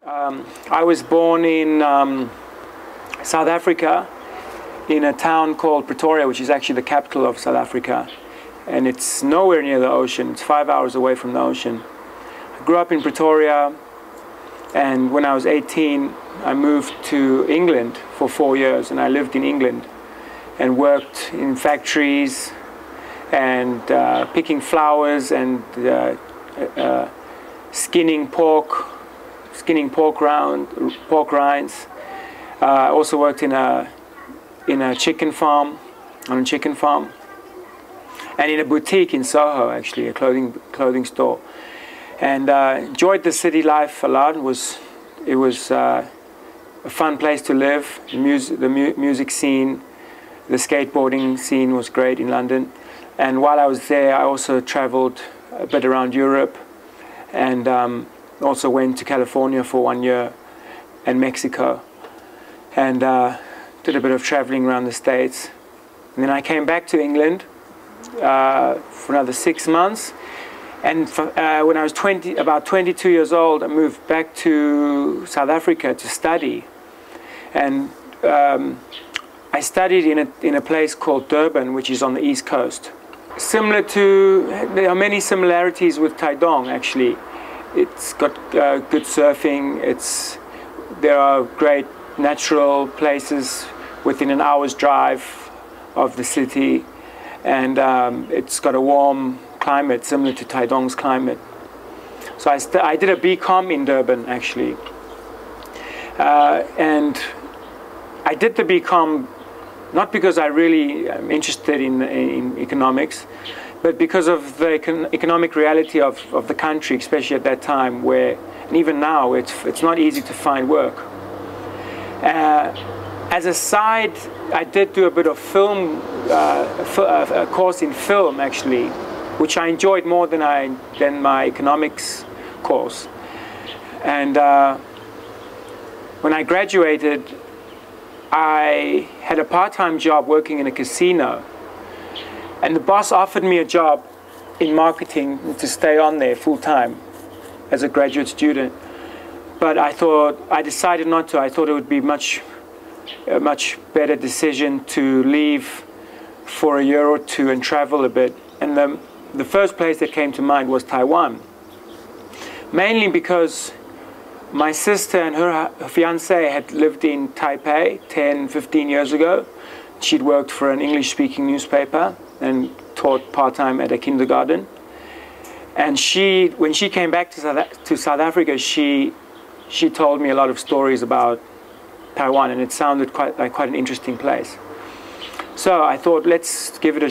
I was born in South Africa, in a town called Pretoria, which is actually the capital of South Africa. And it's nowhere near the ocean. It's 5 hours away from the ocean. I grew up in Pretoria, and when I was 18, I moved to England for 4 years, and I lived in England and worked in factories and picking flowers and skinning pork rinds. I also worked in a chicken farm, on a chicken farm, and in a boutique in Soho, actually, a clothing store. And enjoyed the city life a lot. It was a fun place to live. The music scene, the skateboarding scene was great in London. And while I was there, I also traveled a bit around Europe, and also went to California for 1 year, and Mexico, and did a bit of traveling around the States. And then I came back to England for another 6 months. And when I was about 22 years old, I moved back to South Africa to study. And I studied in a place called Durban, which is on the East Coast. There are many similarities with Taitung, actually. It's got good surfing. There are great natural places within an hour's drive of the city. And it's got a warm climate, similar to Taitung's climate. So I did a BCom in Durban, actually. And I did the BCom not because I really am interested in economics, but because of the economic reality of the country, especially at that time, where, and even now, it's not easy to find work. As a side, I did do a bit of film, a course in film, actually, which I enjoyed more than my economics course. And when I graduated, I had a part-time job working in a casino. And the boss offered me a job in marketing to stay on there full-time as a graduate student. But I decided not to. I thought it would be a much better decision to leave for a year or two and travel a bit. And the first place that came to mind was Taiwan. Mainly because my sister and her fiancé had lived in Taipei 10, 15 years ago. She'd worked for an English-speaking newspaper and taught part-time at a kindergarten. And when she came back to South Africa, she told me a lot of stories about Taiwan, and it sounded like quite an interesting place. So I thought, let's give it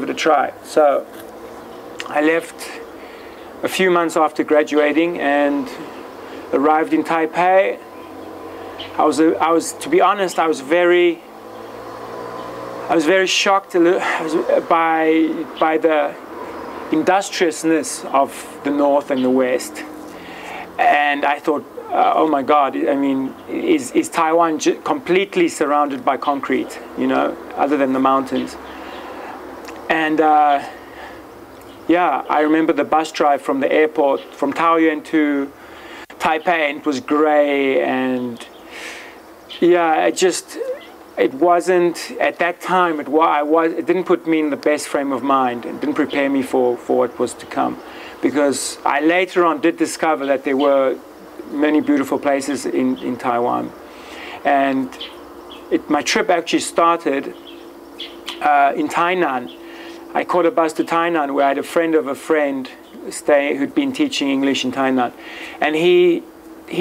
a try. So I left a few months after graduating and arrived in Taipei. To be honest, I was very shocked by the industriousness of the North and the West. And I thought, oh my God, I mean, is Taiwan completely surrounded by concrete, you know, other than the mountains? And yeah, I remember the bus drive from the airport, from Taoyuan to Taipei, and it was gray, and yeah, it wasn't, at that time, it didn't put me in the best frame of mind. It didn't prepare me for what was to come. Because I later on did discover that there were many beautiful places in Taiwan. And my trip actually started in Tainan. I caught a bus to Tainan, where I had a friend of a friend who'd been teaching English in Tainan. And he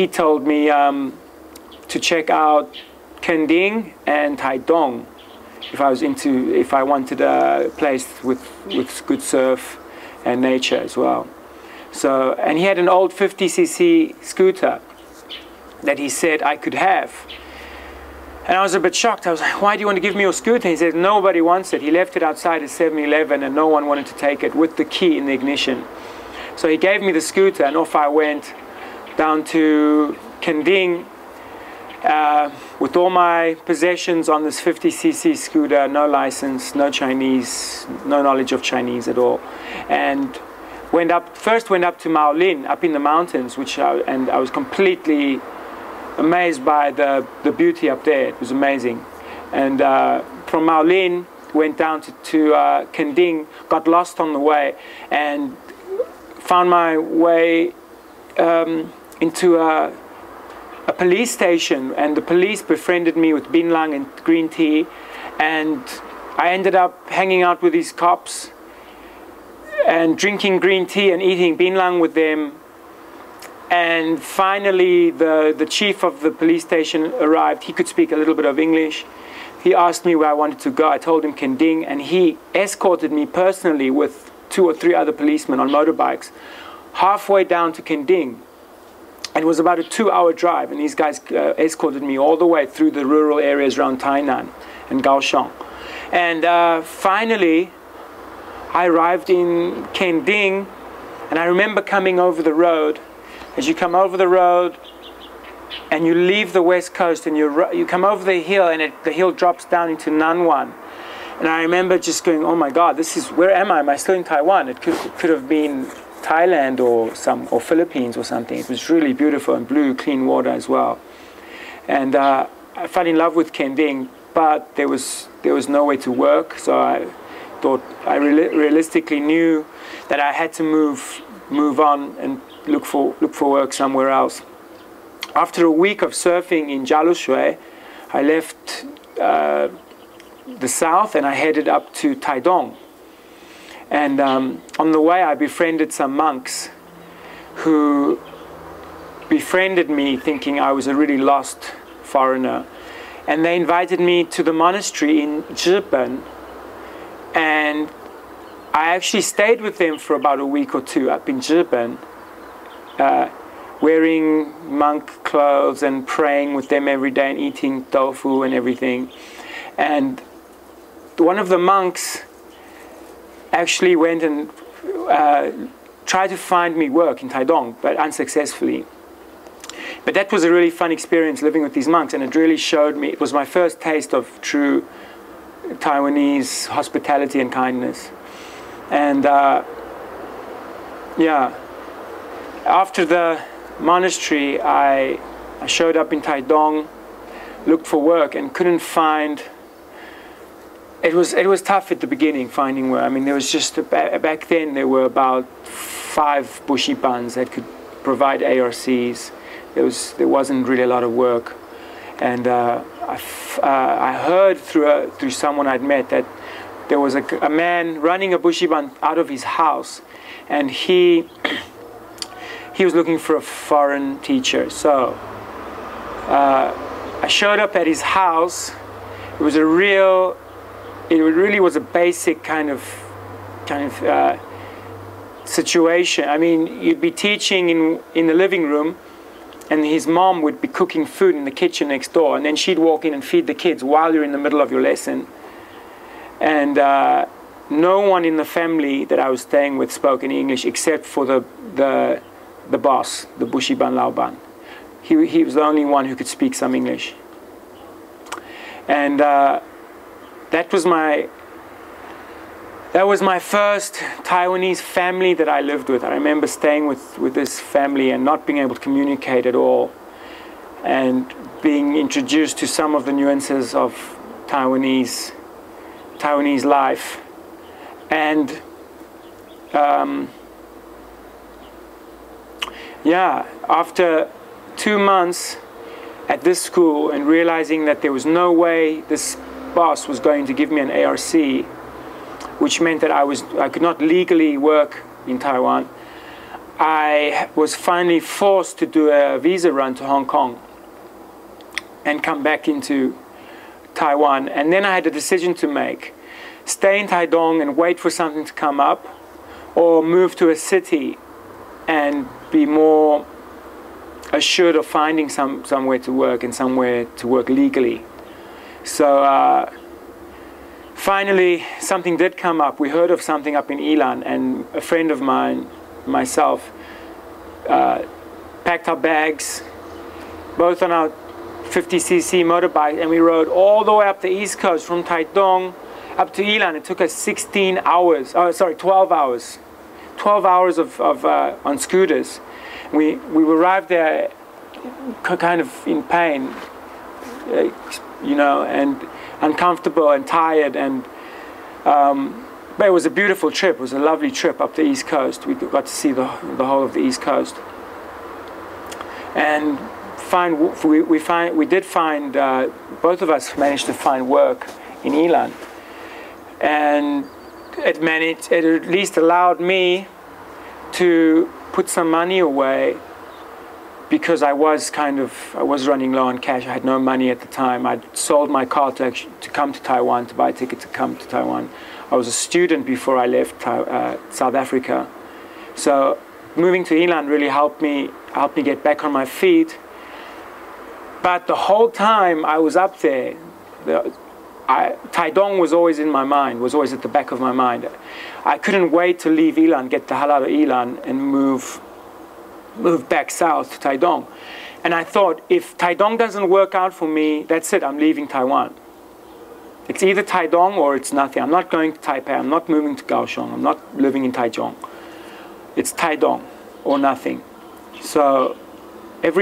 told me to check out Kending and Taitung if I wanted a place with good surf and nature as well. So, and he had an old 50cc scooter that he said I could have. And I was a bit shocked. I was like, why do you want to give me your scooter? He said, nobody wants it. He left it outside a 7-Eleven and no one wanted to take it with the key in the ignition. So he gave me the scooter and off I went down to Kending with all my possessions on this 50cc scooter, no license, no Chinese, no knowledge of Chinese at all. And first went up to Maolin, up in the mountains, and I was completely amazed by the beauty up there. It was amazing. And from Maolin, went down to Kending, got lost on the way, and found my way into a police station, and the police befriended me with binlang and green tea, and I ended up hanging out with these cops and drinking green tea and eating binlang with them. And finally the chief of the police station arrived. He could speak a little bit of English. He asked me where I wanted to go. I told him Kending, and he escorted me personally with 2 or 3 other policemen on motorbikes halfway down to Kending. And it was about a 2-hour drive, and these guys escorted me all the way through the rural areas around Tainan and Kaohsiung. And finally, I arrived in Kending, and I remember coming over the road. As you come over the road, and you leave the west coast, and you come over the hill, and the hill drops down into Nanwan. And I remember just going, oh my God, where am I? Am I still in Taiwan? It could have been Thailand or Philippines or something. It was really beautiful, and blue, clean water as well. And I fell in love with Kending, but there was no way to work. So I thought, I realistically knew that I had to move on and look for work somewhere else. After a week of surfing in Jalushui, I left the south, and I headed up to Taitung. And on the way, I befriended some monks who befriended me thinking I was a really lost foreigner. And they invited me to the monastery in Zhiben. And I actually stayed with them for about a week or 2 up in Zhiben, wearing monk clothes and praying with them every day and eating tofu and everything. And one of the monks actually went and tried to find me work in Taitung, but unsuccessfully. But that was a really fun experience living with these monks, and it really showed me, it was my first taste of true Taiwanese hospitality and kindness. And yeah, after the monastery, I showed up in Taitung, looked for work, and couldn't find. It was tough at the beginning finding work. I mean, there was just back then there were about 5 bushibans that could provide ARCs. There wasn't really a lot of work, and I heard through someone I'd met that there was a man running a bushiban out of his house, and he was looking for a foreign teacher. So I showed up at his house. It really was a basic kind of situation. I mean, you'd be teaching in the living room, and his mom would be cooking food in the kitchen next door, and then she'd walk in and feed the kids while you're in the middle of your lesson. And no one in the family that I was staying with spoke any English except for the boss, the Bushiban Laoban. He was the only one who could speak some English. And that was my first Taiwanese family that I lived with. I remember staying with this family and not being able to communicate at all, and being introduced to some of the nuances of Taiwanese life. And yeah, after 2 months at this school and realizing that there was no way this boss was going to give me an ARC, which meant that I could not legally work in Taiwan, I was finally forced to do a visa run to Hong Kong and come back into Taiwan. And then I had a decision to make: stay in Taitung and wait for something to come up, or move to a city and be more assured of finding somewhere to work and somewhere to work legally. So finally, something did come up. We heard of something up in Ilan, and a friend of mine, myself, packed our bags, both on our 50cc motorbike, and we rode all the way up the East Coast from Taitung up to Ilan. It took us 12 hours. 12 12 hours on scooters. We arrived there kind of in pain, you know, and uncomfortable and tired, and but it was a beautiful trip. It was a lovely trip up the East Coast. We got to see the whole of the East Coast, and we did find, both of us managed to find work in Ilan, and it at least allowed me to put some money away, because I was running low on cash. I had no money at the time. I'd sold my car to come to Taiwan, to buy a ticket to come to Taiwan. I was a student before I left South Africa. So moving to Ilan really helped me get back on my feet. But the whole time I was up there, Taidong was always in my mind, was always at the back of my mind. I couldn't wait to leave Ilan, get the hell out of Ilan, and move back south to Taidong. And I thought, if Taidong doesn't work out for me, that's it, I'm leaving Taiwan. It's either Taidong or it's nothing. I'm not going to Taipei, I'm not moving to Kaohsiung, I'm not living in Taichung. It's Taidong or nothing. So every